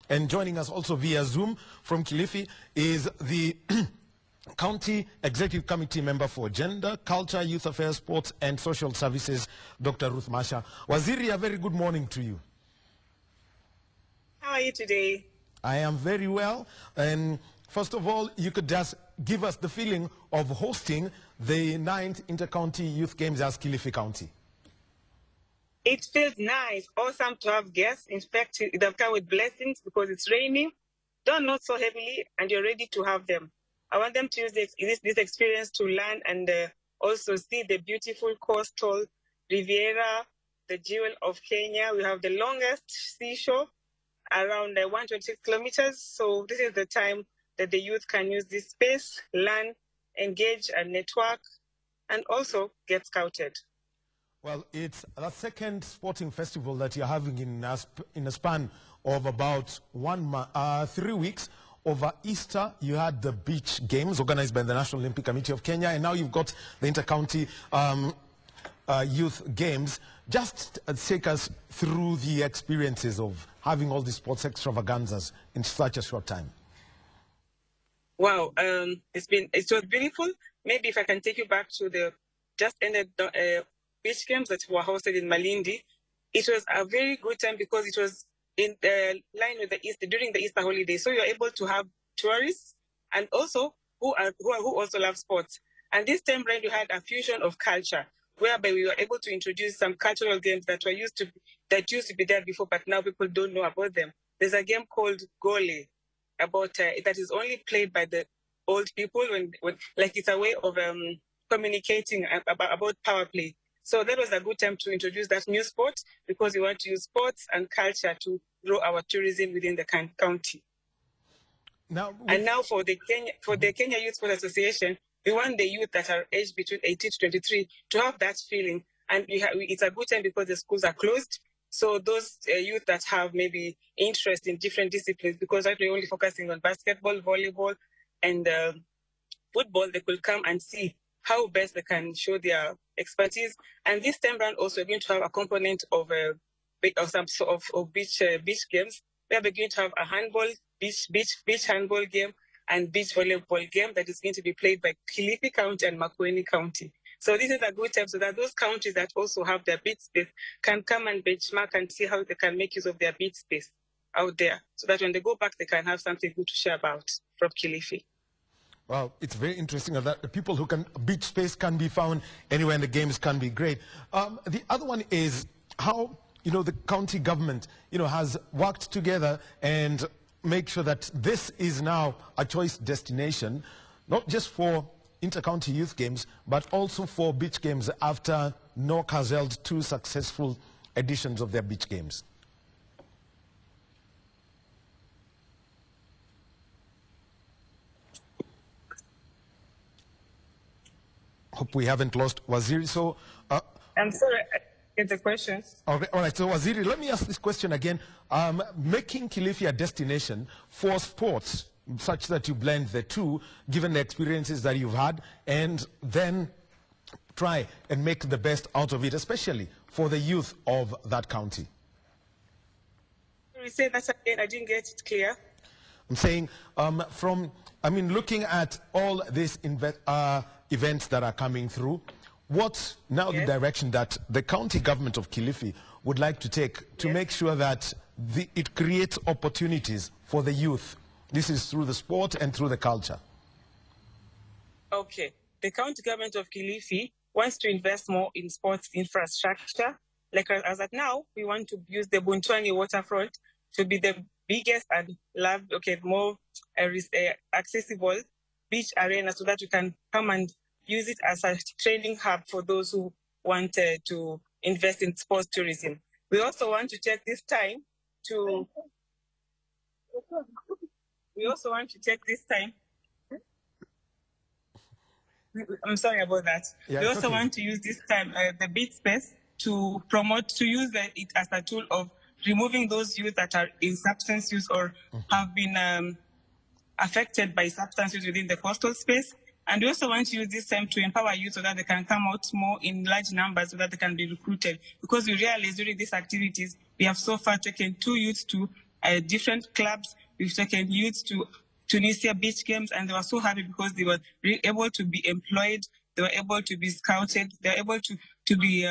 And joining us also via Zoom from Kilifi is the County Executive Committee member for Gender, Culture, Youth Affairs, Sports and Social Services, Dr. Ruth Masha. Waziri, a very good morning to you. How are you today? I am very well. And first of all, you could just give us the feeling of hosting the 9th Intercounty Youth Games as Kilifi County. It feels nice, awesome to have guests. In fact, they've come with blessings because it's raining, not so heavily, and you're ready to have them. I want them to use this experience to learn and also see the beautiful coastal Riviera, the jewel of Kenya. We have the longest seashore, around 126 kilometers. So this is the time that the youth can use this space, learn, engage and network, and also get scouted. Well, it's the second sporting festival that you're having in a span of about 3 weeks. Over Easter, you had the beach games organized by the National Olympic Committee of Kenya, and now you've got the Intercounty Youth Games. Just take us through the experiences of having all these sports extravaganzas in such a short time. Wow, it was beautiful. Maybe if I can take you back to the just ended beach games that were hosted in Malindi. It was a very good time because it was in line with the Easter, during the Easter holiday. So you're able to have tourists and also who also love sports. And this time around you had a fusion of culture, whereby we were able to introduce some cultural games that used to be there before, but now people don't know about them. There's a game called Gole, that is only played by the old people when like it's a way of communicating about power play. So that was a good time to introduce that new sport because we want to use sports and culture to grow our tourism within the county. Now for the Kenya Youth Sports Association, we want the youth that are aged between 18 to 23 to have that feeling. And it's a good time because the schools are closed. So those youth that have maybe interest in different disciplines, because right now we're only focusing on basketball, volleyball, and football, they could come and see how best they can show their expertise. And this time around also we're going to have a component of some sort of beach games. We are going to have a handball, beach handball game and beach volleyball game that is going to be played by Kilifi County and Makueni County. So this is a good time so that those counties that also have their beach space can come and benchmark and see how they can make use of their beach space out there so that when they go back, they can have something good to share about from Kilifi. Well, it's very interesting that the people who beach space can be found anywhere and the games can be great. The other one is how, the county government, has worked together and make sure that this is now a choice destination, not just for Intercounty Youth Games, but also for beach games after NOC has held 2 successful editions of their beach games. Hope we haven't lost Waziri. So, I'm sorry, I get the question. All right. So, Waziri, let me ask this question again. Making Kilifi a destination for sports, such that you blend the two, given the experiences that you've had, and then try and make the best out of it, especially for the youth of that county. Can you say that again? I didn't get it clear. I'm saying looking at all these events that are coming through, what's now the direction that the county government of Kilifi would like to take to make sure that it creates opportunities for the youth? This is through the sport and through the culture. Okay. The county government of Kilifi wants to invest more in sports infrastructure. Like as at now, we want to use the Buntwani waterfront to be the biggest and more accessible beach arena so that you can come and use it as a training hub for those who want to invest in sports tourism. We also want to take this time to... I'm sorry about that. Yeah, we also want to use this time, the beach space, to use it as a tool of removing those youth that are in substance use or have been affected by substance use within the coastal space. And we also want to use this time to empower youth so that they can come out more in large numbers so that they can be recruited. Because we realize during these activities, we have so far taken 2 youths to different clubs. We've taken youths to Tunisia beach games, and they were so happy because they were able to be employed, they were able to be scouted, they were able to be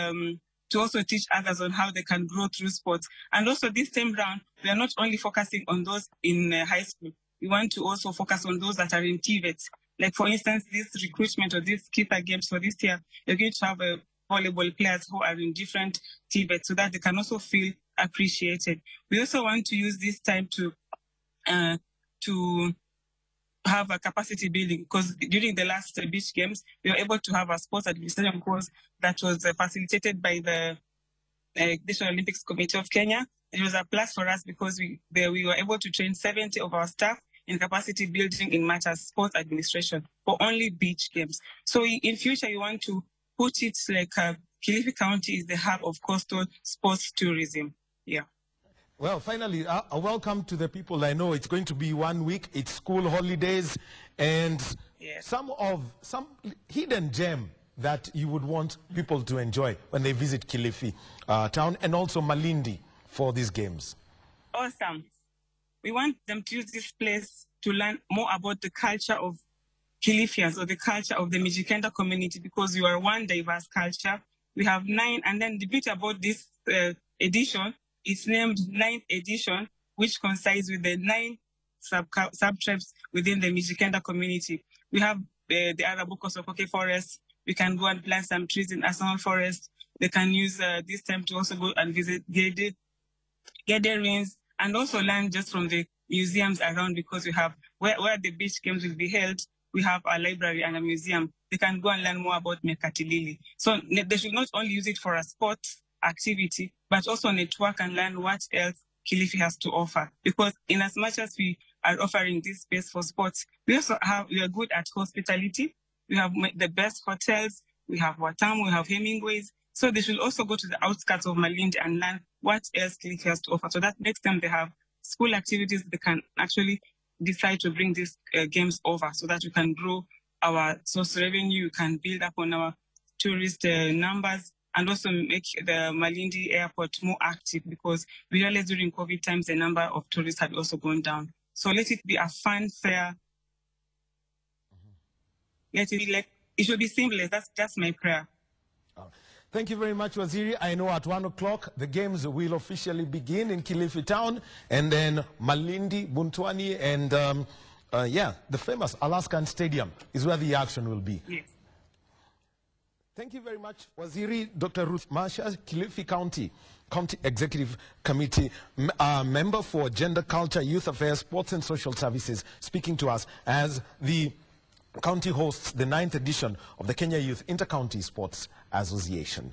to also teach others on how they can grow through sports. And also this time round, we are not only focusing on those in high school. We want to also focus on those that are in TVET. Like, for instance, this recruitment or these KIFA games for this year, you're going to have volleyball players who are in different TVET so that they can also feel appreciated. We also want to use this time to have a capacity building, because during the last beach games, we were able to have a sports administration course that was facilitated by the National Olympics Committee of Kenya. It was a plus for us because we were able to train 70 of our staff in capacity building in matters sports administration for only beach games. So in future, you want to put it like Kilifi County is the hub of coastal sports tourism. Yeah. Well, finally, a welcome to the people. I know it's going to be 1 week. It's school holidays, and yes, some hidden gem that you would want people to enjoy when they visit Kilifi town, and also Malindi for these games. Awesome. We want them to use this place to learn more about the culture of Kilifians, or the culture of the Mijikenda community, because we are one diverse culture. We have 9, and then the bit about this edition, it's named 9th edition, which coincides with the 9 sub-tribes within the Mijikenda community. We have the Arabuko Sokoke forest. We can go and plant some trees in Arsenal forest. They can use this time to also go and visit gatherings and also learn just from the museums around, because we have where the beach games will be held. We have a library and a museum. They can go and learn more about Mekatilili. So they should not only use it for a sports activity, but also network and learn what else Kilifi has to offer. Because in as much as we are offering this space for sports, we are good at hospitality. We have the best hotels. We have Watamu, we have Hemingways. So they should also go to the outskirts of Malindi and learn what else Kilifi has to offer. So that next time they have school activities, they can actually decide to bring these games over so that we can grow our source revenue, we can build up on our tourist numbers, and also make the Malindi airport more active, because we realized during COVID times the number of tourists had also gone down. So let it be a fun fair. Let it be like, it should be seamless. That's my prayer. Thank you very much, Waziri. I know at 1 o'clock the games will officially begin in Kilifi town, and then Malindi, Buntwani, and the famous Alaskan Stadium is where the action will be. Yes. Thank you very much, Waziri Dr. Ruth Masha, Kilifi County Executive Committee member for Gender, Culture, Youth Affairs, Sports and Social Services, speaking to us as the county hosts the 9th edition of the Kenya Youth Intercounty Sports Association.